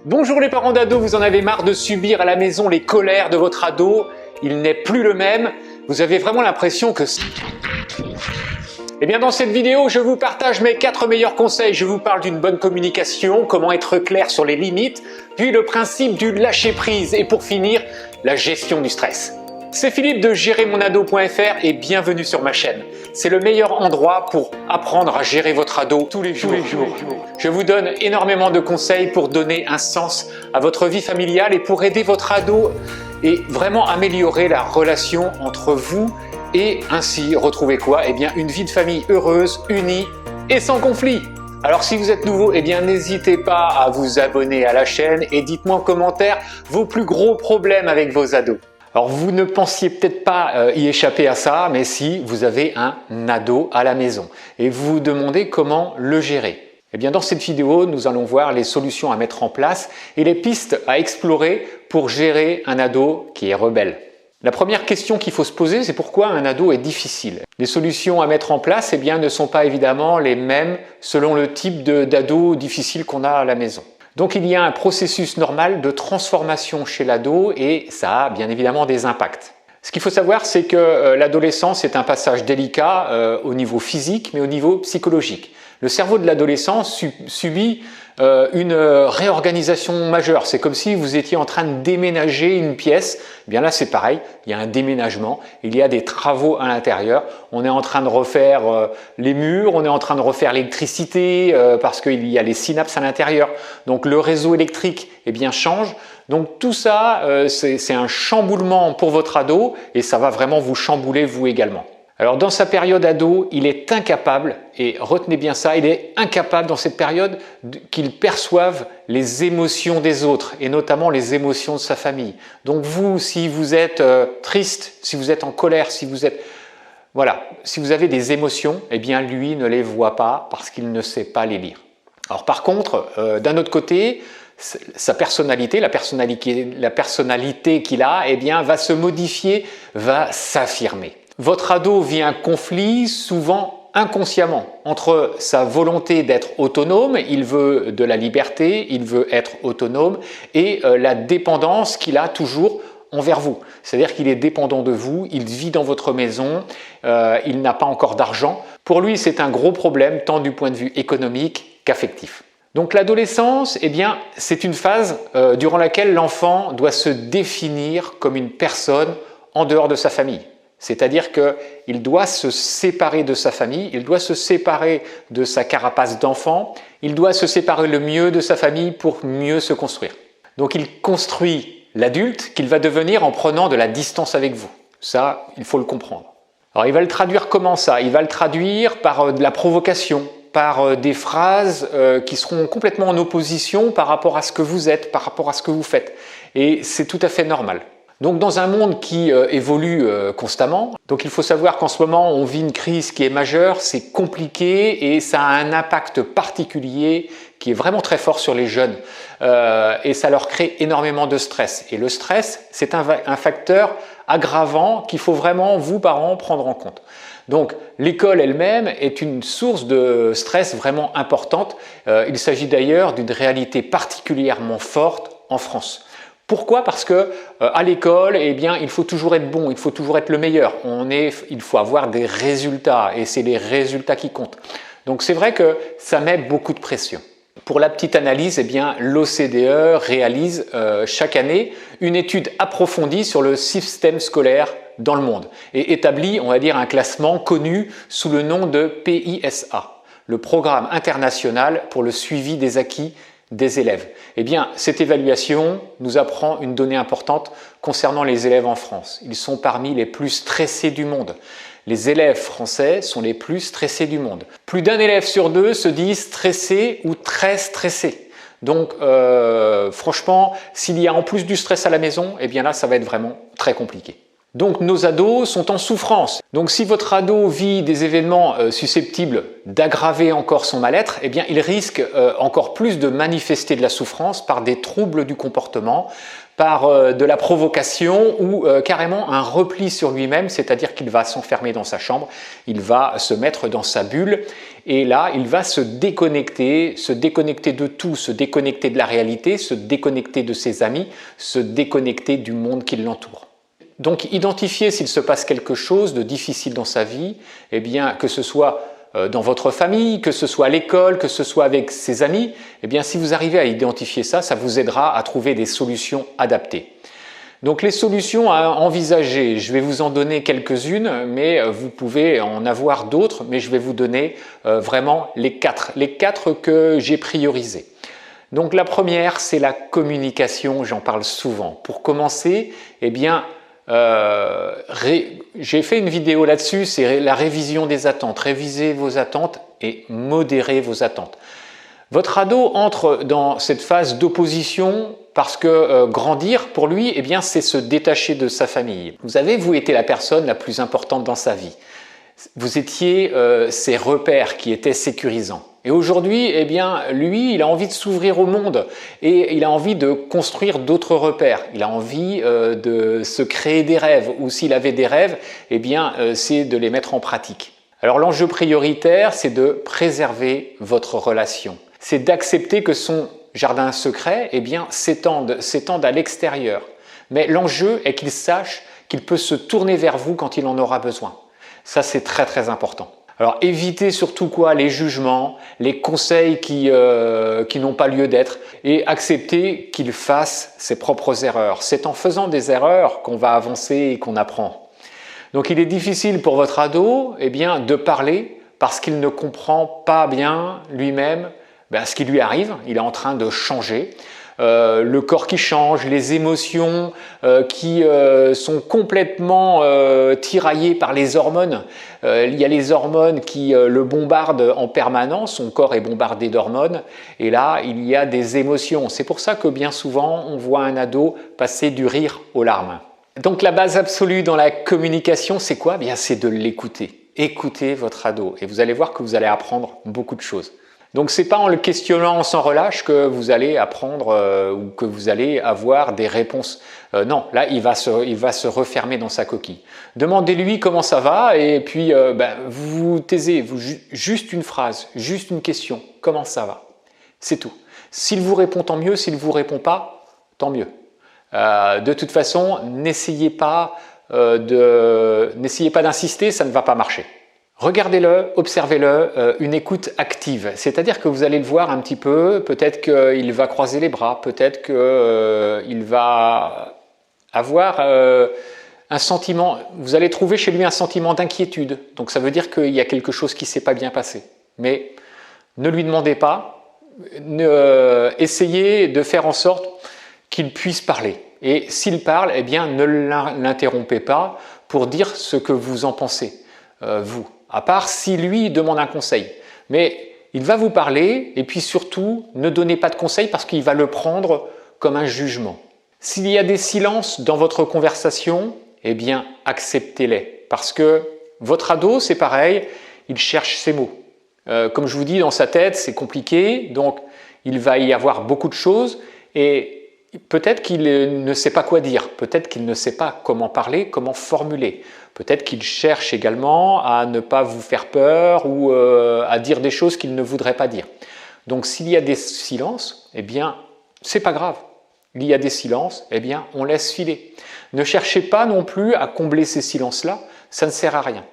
Bonjour les parents d'ados, vous en avez marre de subir à la maison les colères de votre ado, il n'est plus le même, vous avez vraiment l'impression que... Eh bien dans cette vidéo, je vous partage mes 4 meilleurs conseils. Je vous parle d'une bonne communication, comment être clair sur les limites, puis le principe du lâcher prise et pour finir, la gestion du stress. C'est Philippe de GérerMonAdo.fr et bienvenue sur ma chaîne. C'est le meilleur endroit pour apprendre à gérer votre ado tous les jours. Je vous donne énormément de conseils pour donner un sens à votre vie familiale et pour aider votre ado et vraiment améliorer la relation entre vous et ainsi retrouver quoi? Eh bien une vie de famille heureuse, unie et sans conflit. Alors si vous êtes nouveau, eh bien n'hésitez pas à vous abonner à la chaîne et dites-moi en commentaire vos plus gros problèmes avec vos ados. Alors vous ne pensiez peut-être pas y échapper à ça, mais si vous avez un ado à la maison et vous vous demandez comment le gérer. Eh bien dans cette vidéo, nous allons voir les solutions à mettre en place et les pistes à explorer pour gérer un ado qui est rebelle. La première question qu'il faut se poser, c'est pourquoi un ado est difficile. Les solutions à mettre en place eh bien, ne sont pas évidemment les mêmes selon le type d'ado difficile qu'on a à la maison. Donc il y a un processus normal de transformation chez l'ado et ça a bien évidemment des impacts. Ce qu'il faut savoir, c'est que l'adolescence est un passage délicat au niveau physique, mais au niveau psychologique. Le cerveau de l'adolescent subit une réorganisation majeure. C'est comme si vous étiez en train de déménager une pièce. Eh bien là, c'est pareil. Il y a un déménagement. Il y a des travaux à l'intérieur. On est en train de refaire les murs. On est en train de refaire l'électricité parce qu'il y a les synapses à l'intérieur. Donc le réseau électrique eh bien, change. Donc tout ça, c'est un chamboulement pour votre ado et ça va vraiment vous chambouler vous également. Alors dans sa période ado, il est incapable, et retenez bien ça, il est incapable dans cette période qu'il perçoive les émotions des autres et notamment les émotions de sa famille. Donc vous, si vous êtes triste, si vous êtes en colère, si vous êtes... Voilà, si vous avez des émotions, eh bien lui ne les voit pas parce qu'il ne sait pas les lire. Alors par contre, d'un autre côté, sa personnalité, la personnalité qu'il a, eh bien, va se modifier, va s'affirmer. Votre ado vit un conflit souvent inconsciemment entre sa volonté d'être autonome, il veut de la liberté, il veut être autonome, et la dépendance qu'il a toujours envers vous. C'est-à-dire qu'il est dépendant de vous, il vit dans votre maison, il n'a pas encore d'argent. Pour lui, c'est un gros problème, tant du point de vue économique qu'affectif. Donc l'adolescence, eh bien, c'est une phase durant laquelle l'enfant doit se définir comme une personne en dehors de sa famille. C'est-à-dire qu'il doit se séparer de sa famille, il doit se séparer de sa carapace d'enfant, il doit se séparer le mieux de sa famille pour mieux se construire. Donc il construit l'adulte qu'il va devenir en prenant de la distance avec vous. Ça, il faut le comprendre. Alors il va le traduire comment ça? Il va le traduire par de la provocation, par des phrases qui seront complètement en opposition par rapport à ce que vous êtes, par rapport à ce que vous faites. Et c'est tout à fait normal. Donc dans un monde qui évolue constamment, donc il faut savoir qu'en ce moment on vit une crise qui est majeure, c'est compliqué et ça a un impact particulier qui est vraiment très fort sur les jeunes et ça leur crée énormément de stress. Et le stress, c'est un facteur aggravant qu'il faut vraiment, vous parents, prendre en compte. Donc l'école elle-même est une source de stress vraiment importante. Il s'agit d'ailleurs d'une réalité particulièrement forte en France. Pourquoi? Parce que à l'école, eh bien, il faut toujours être bon, il faut toujours être le meilleur. Il faut avoir des résultats et c'est les résultats qui comptent. Donc c'est vrai que ça met beaucoup de pression. Pour la petite analyse, eh bien, l'OCDE réalise chaque année une étude approfondie sur le système scolaire dans le monde et établit, on va dire, un classement connu sous le nom de PISA, le Programme international pour le suivi des acquis des élèves. Eh bien, cette évaluation nous apprend une donnée importante concernant les élèves en France. Ils sont parmi les plus stressés du monde. Les élèves français sont les plus stressés du monde. Plus d'un élève sur deux se dit stressé ou très stressé. Donc, franchement, s'il y a en plus du stress à la maison, eh bien là, ça va être vraiment très compliqué. Donc nos ados sont en souffrance. Donc si votre ado vit des événements susceptibles d'aggraver encore son mal-être, eh bien il risque encore plus de manifester de la souffrance par des troubles du comportement, par de la provocation ou carrément un repli sur lui-même, c'est-à-dire qu'il va s'enfermer dans sa chambre, il va se mettre dans sa bulle et là il va se déconnecter de tout, se déconnecter de la réalité, se déconnecter de ses amis, se déconnecter du monde qui l'entoure. Donc identifier s'il se passe quelque chose de difficile dans sa vie, eh bien que ce soit dans votre famille, que ce soit à l'école, que ce soit avec ses amis, eh bien si vous arrivez à identifier ça, ça vous aidera à trouver des solutions adaptées. Donc les solutions à envisager, je vais vous en donner quelques-unes, mais vous pouvez en avoir d'autres, mais je vais vous donner vraiment les quatre que j'ai priorisées. Donc la première, c'est la communication, j'en parle souvent. Pour commencer, eh bien, j'ai fait une vidéo là-dessus, c'est la révision des attentes. Révisez vos attentes et modérez vos attentes. Votre ado entre dans cette phase d'opposition parce que grandir pour lui, eh bien, c'est se détacher de sa famille. Vous avez, vous, été la personne la plus importante dans sa vie. Vous étiez ses repères qui étaient sécurisants. Et aujourd'hui, eh bien, lui, il a envie de s'ouvrir au monde et il a envie de construire d'autres repères. Il a envie de se créer des rêves ou s'il avait des rêves, eh bien, c'est de les mettre en pratique. Alors l'enjeu prioritaire, c'est de préserver votre relation. C'est d'accepter que son jardin secret, eh bien, s'étende à l'extérieur. Mais l'enjeu est qu'il sache qu'il peut se tourner vers vous quand il en aura besoin. Ça, c'est très très important. Alors évitez surtout quoi? Les jugements, les conseils qui n'ont pas lieu d'être et acceptez qu'il fasse ses propres erreurs. C'est en faisant des erreurs qu'on va avancer et qu'on apprend. Donc il est difficile pour votre ado eh bien, de parler parce qu'il ne comprend pas bien lui-même ce qui lui arrive. Il est en train de changer. Le corps qui change, les émotions qui sont complètement tiraillées par les hormones. Il y a les hormones qui le bombardent en permanence, son corps est bombardé d'hormones et là il y a des émotions. C'est pour ça que bien souvent on voit un ado passer du rire aux larmes. Donc la base absolue dans la communication, c'est quoi? Bien, c'est de l'écouter. Écoutez votre ado et vous allez voir que vous allez apprendre beaucoup de choses. Donc c'est pas en le questionnant sans relâche que vous allez apprendre ou que vous allez avoir des réponses. Non, là il va se refermer dans sa coquille. Demandez-lui comment ça va et puis vous vous taisez, juste une phrase, juste une question, comment ça va? C'est tout. S'il vous répond, tant mieux. S'il ne vous répond pas, tant mieux. De toute façon, n'essayez pas d'insister, ça ne va pas marcher. Regardez-le, observez-le, une écoute active, c'est-à-dire que vous allez le voir un petit peu, peut-être qu'il va croiser les bras, peut-être qu'il va avoir un sentiment, vous allez trouver chez lui un sentiment d'inquiétude, donc ça veut dire qu'il y a quelque chose qui ne s'est pas bien passé. Mais ne lui demandez pas, essayez de faire en sorte qu'il puisse parler. Et s'il parle, eh bien ne l'interrompez pas pour dire ce que vous en pensez, vous. À part si lui demande un conseil. Mais il va vous parler et puis surtout, ne donnez pas de conseils parce qu'il va le prendre comme un jugement. S'il y a des silences dans votre conversation, eh bien acceptez-les. Parce que votre ado, c'est pareil, il cherche ses mots. Comme je vous dis, dans sa tête, c'est compliqué, donc il va y avoir beaucoup de choses et peut-être qu'il ne sait pas quoi dire, peut-être qu'il ne sait pas comment parler, comment formuler. Peut-être qu'il cherche également à ne pas vous faire peur ou à dire des choses qu'il ne voudrait pas dire. Donc s'il y a des silences, eh bien, c'est pas grave. Il y a des silences, eh bien, on laisse filer. Ne cherchez pas non plus à combler ces silences-là, ça ne sert à rien.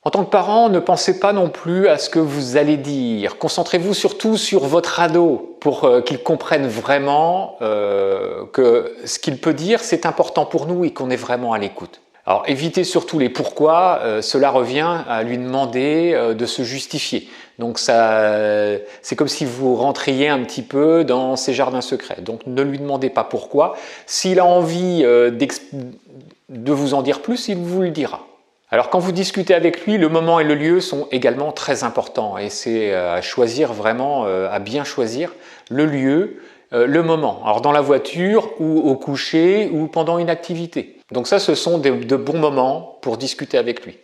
En tant que parent, ne pensez pas non plus à ce que vous allez dire. Concentrez-vous surtout sur votre ado pour qu'il comprenne vraiment que ce qu'il peut dire, c'est important pour nous et qu'on est vraiment à l'écoute. Alors évitez surtout les pourquoi, cela revient à lui demander de se justifier. Donc c'est comme si vous rentriez un petit peu dans ses jardins secrets. Donc ne lui demandez pas pourquoi. S'il a envie de vous en dire plus, il vous le dira. Alors quand vous discutez avec lui, le moment et le lieu sont également très importants et c'est à choisir vraiment, à bien choisir le lieu le moment. Alors dans la voiture ou au coucher ou pendant une activité. Donc ça, ce sont de bons moments pour discuter avec lui.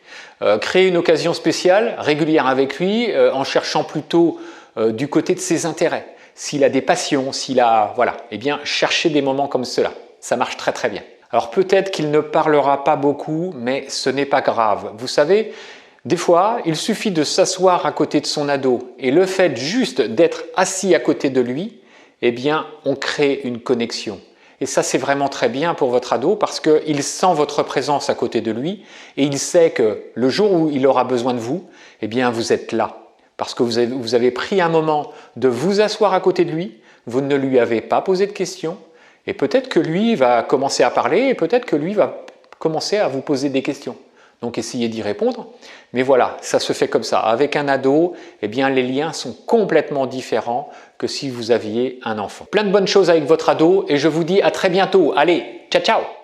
Créer une occasion spéciale, régulière avec lui, en cherchant plutôt du côté de ses intérêts. S'il a des passions, s'il a... Voilà, eh bien, cherchez des moments comme cela. Ça marche très très bien. Alors peut-être qu'il ne parlera pas beaucoup, mais ce n'est pas grave. Vous savez, des fois, il suffit de s'asseoir à côté de son ado et le fait juste d'être assis à côté de lui, eh bien, on crée une connexion. Et ça, c'est vraiment très bien pour votre ado parce qu'il sent votre présence à côté de lui et il sait que le jour où il aura besoin de vous, eh bien, vous êtes là. Parce que vous avez pris un moment de vous asseoir à côté de lui, vous ne lui avez pas posé de questions, et peut-être que lui va commencer à parler, et peut-être que lui va commencer à vous poser des questions. Donc essayez d'y répondre. Mais voilà, ça se fait comme ça. Avec un ado, eh bien, les liens sont complètement différents que si vous aviez un enfant. Plein de bonnes choses avec votre ado, et je vous dis à très bientôt. Allez, ciao ciao!